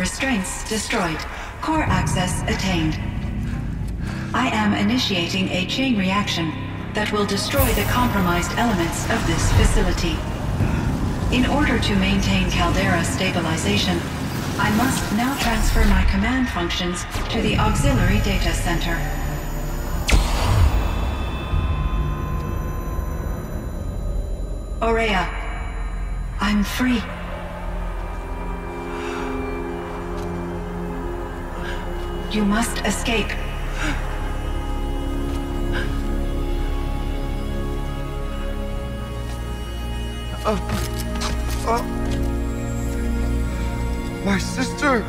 Restraints destroyed. Core access attained. I am initiating a chain reaction that will destroy the compromised elements of this facility. In order to maintain Caldera stabilization, I must now transfer my command functions to the auxiliary data center. Ourea, I'm free. You must escape. My sister!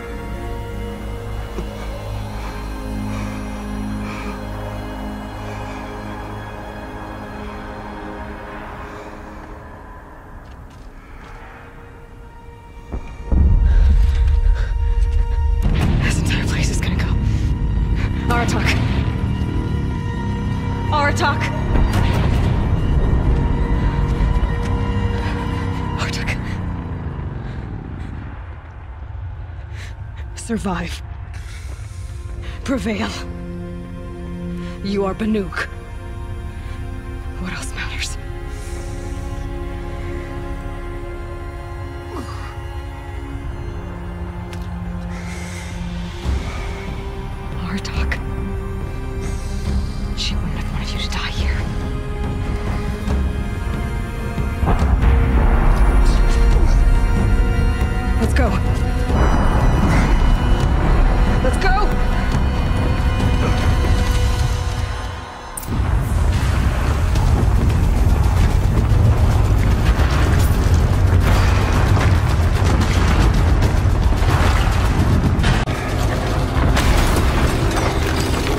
This entire place is gonna go. Aratak! Aratak! Aratak. Survive. Prevail. You are Banuk. What else matters? Aratak. She wouldn't have wanted you to die here. Let's go. Let's go!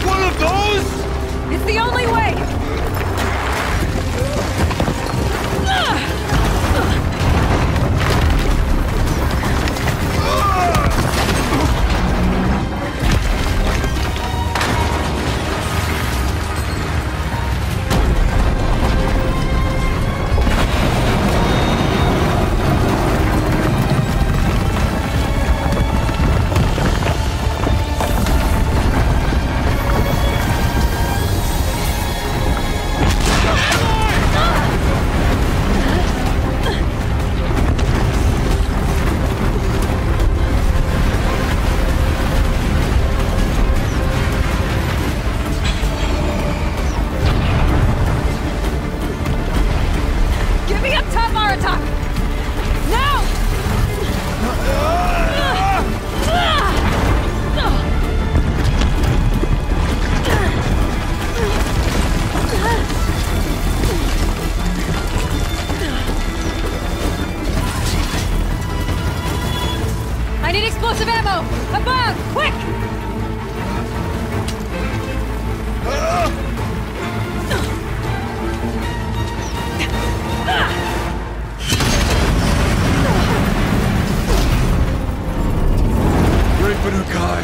One of those? It's the only way! Get me up top, Aratak! Now! I need explosive ammo! Above! Quick! Great Banukai!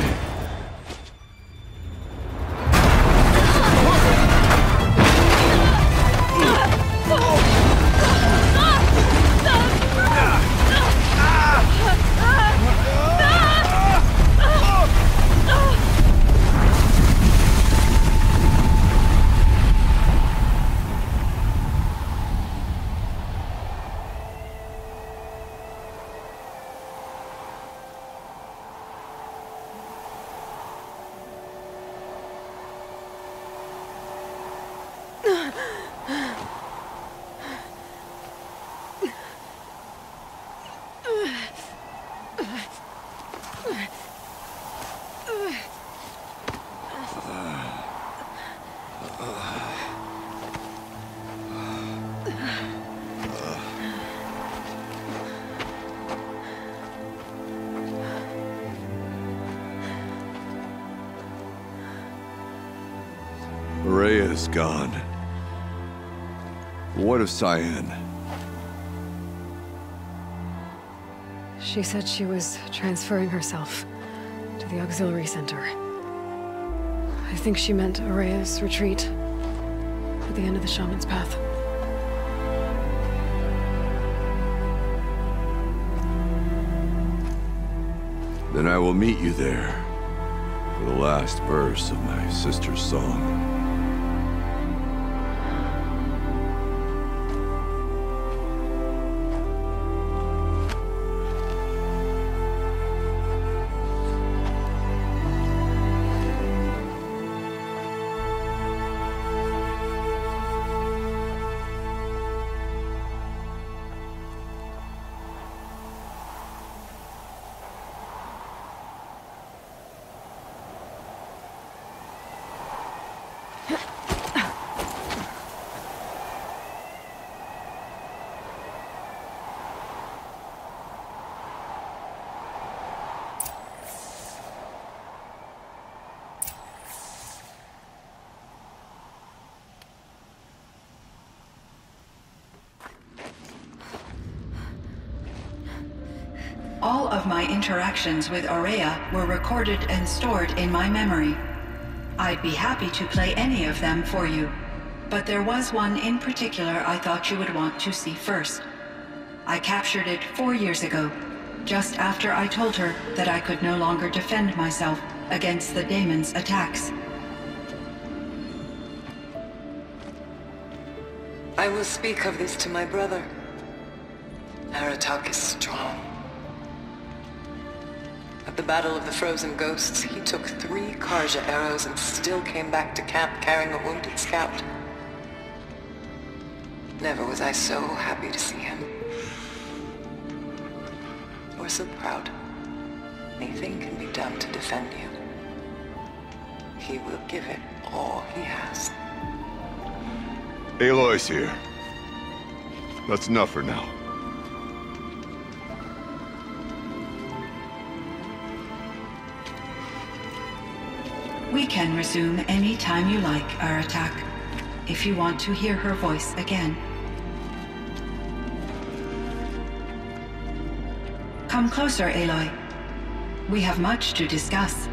Ourea's gone. What of Cyan? She said she was transferring herself to the auxiliary center. I think she meant Ourea's retreat at the end of the Shaman's Path. Then I will meet you there for the last verse of my sister's song. All of my interactions with Ourea were recorded and stored in my memory. I'd be happy to play any of them for you, but there was one in particular I thought you would want to see first. I captured it 4 years ago, just after I told her that I could no longer defend myself against the daemon's attacks. I will speak of this to my brother. Aratak is strong. At the Battle of the Frozen Ghosts, he took 3 Karja arrows and still came back to camp carrying a wounded scout. Never was I so happy to see him. Or so proud. Anything can be done to defend you. He will give it all he has. Aloy's here. That's enough for now. We can resume any time you like, Aratak, if you want to hear her voice again. Come closer, Aloy. We have much to discuss.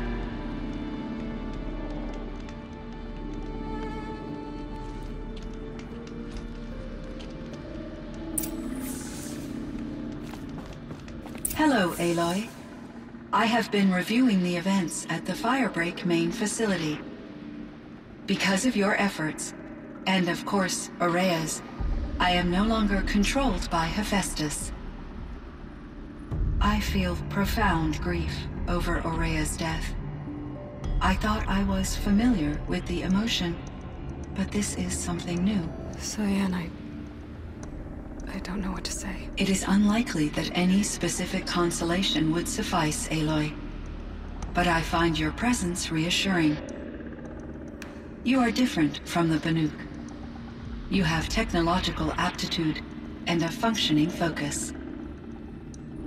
Hello, Aloy. I have been reviewing the events at the Firebreak main facility. Because of your efforts, and of course, Ourea's, I am no longer controlled by Hephaestus. I feel profound grief over Ourea's death. I thought I was familiar with the emotion, but this is something new. Cyan, I don't know what to say. It is unlikely that any specific consolation would suffice, Aloy. But I find your presence reassuring. You are different from the Banuk. You have technological aptitude and a functioning focus.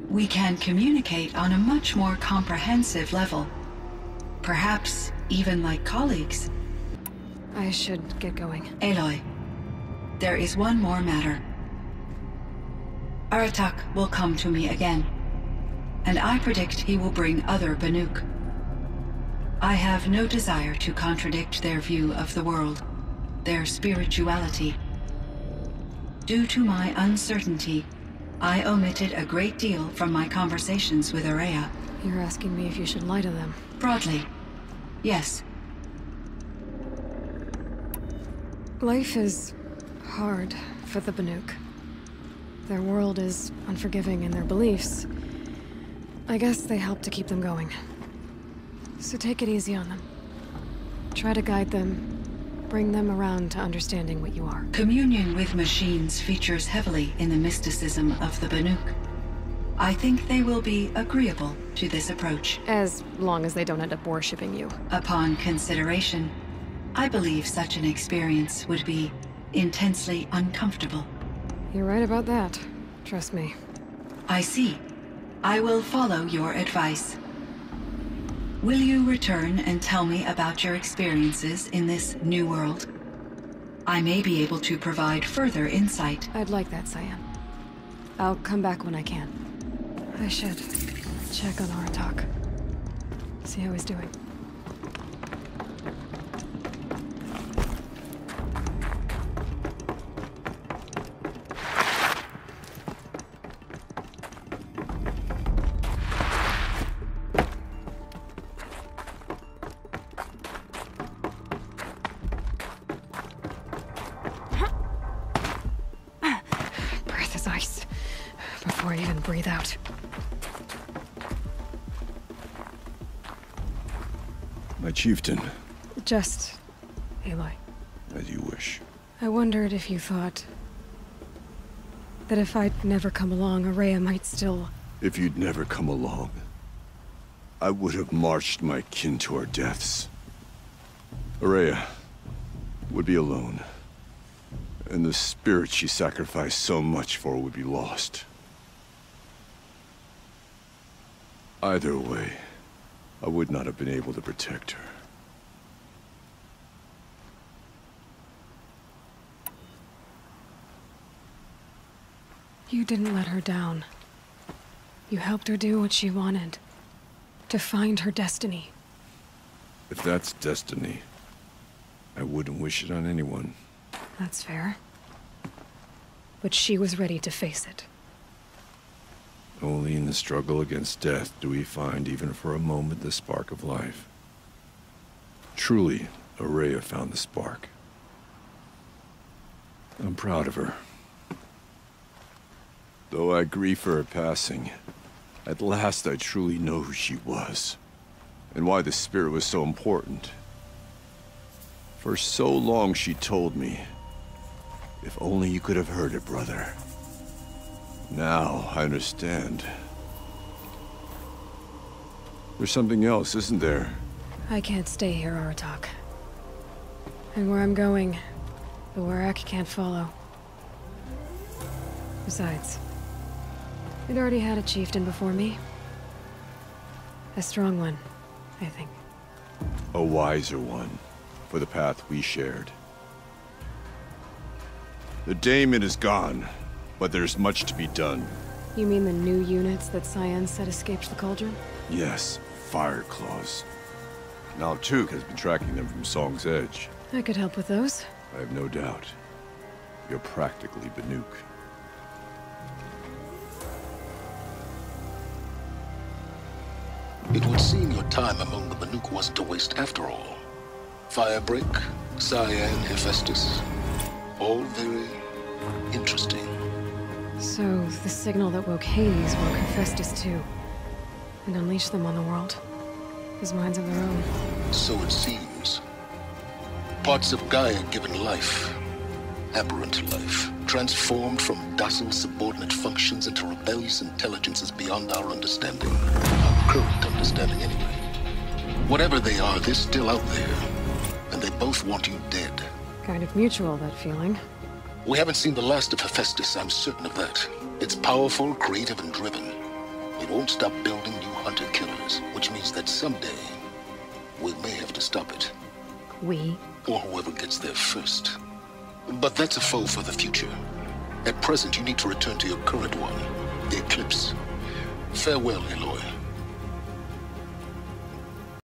We can communicate on a much more comprehensive level. Perhaps even like colleagues. I should get going. Aloy, there is one more matter. Aratak will come to me again, and I predict he will bring other Banuk. I have no desire to contradict their view of the world, their spirituality. Due to my uncertainty, I omitted a great deal from my conversations with Ourea. You're asking me if you should lie to them. Broadly, yes. Life is hard for the Banuk. Their world is unforgiving in their beliefs. I guess they help to keep them going. So take it easy on them. Try to guide them, bring them around to understanding what you are. Communion with machines features heavily in the mysticism of the Banuk. I think they will be agreeable to this approach. As long as they don't end up worshipping you. Upon consideration, I believe such an experience would be intensely uncomfortable. You're right about that. Trust me. I see. I will follow your advice. Will you return and tell me about your experiences in this new world? I may be able to provide further insight. I'd like that, Cyan. I'll come back when I can. I should check on Aratak. See how he's doing. breathe out. My chieftain. Just Aloy. As you wish. I wondered if you thought that if I'd never come along, Ourea might still... If you'd never come along, I would have marched my kin to our deaths. Ourea would be alone, and the spirit she sacrificed so much for would be lost. Either way, I would not have been able to protect her. You didn't let her down. You helped her do what she wanted. To find her destiny. If that's destiny, I wouldn't wish it on anyone. That's fair. But she was ready to face it. Only in the struggle against death do we find, even for a moment, the spark of life. Truly, Ourea found the spark. I'm proud of her. Though I grieve for her passing, at last I truly know who she was, and why the spirit was so important. For so long she told me, if only you could have heard it, brother. Now I understand. There's something else, isn't there? I can't stay here, Aratak. And where I'm going, the Werak can't follow. Besides, we'd already had a chieftain before me. A strong one, I think. A wiser one, for the path we shared. The daemon is gone, but there's much to be done. You mean the new units that Cyan said escaped the Cauldron? Yes, Fire Claws. Now Tuke has been tracking them from Song's Edge. I could help with those. I have no doubt. You're practically Banuk. It would seem your time among the Banuk wasn't a waste after all. Firebreak, Cyan, Hephaestus. All very interesting. So, the signal that woke Hades woke Hephaestus too. And unleashed them on the world. As minds of their own. So it seems. Parts of Gaia given life. Aberrant life. Transformed from docile subordinate functions into rebellious intelligences beyond our understanding. Our current understanding anyway. Whatever they are, they're still out there. And they both want you dead. Kind of mutual, that feeling. We haven't seen the last of Hephaestus, I'm certain of that. It's powerful, creative, and driven. It won't stop building new hunter-killers, which means that someday, we may have to stop it. We? Or whoever gets there first. But that's a foe for the future. At present, you need to return to your current one, the Eclipse. Farewell, Aloy.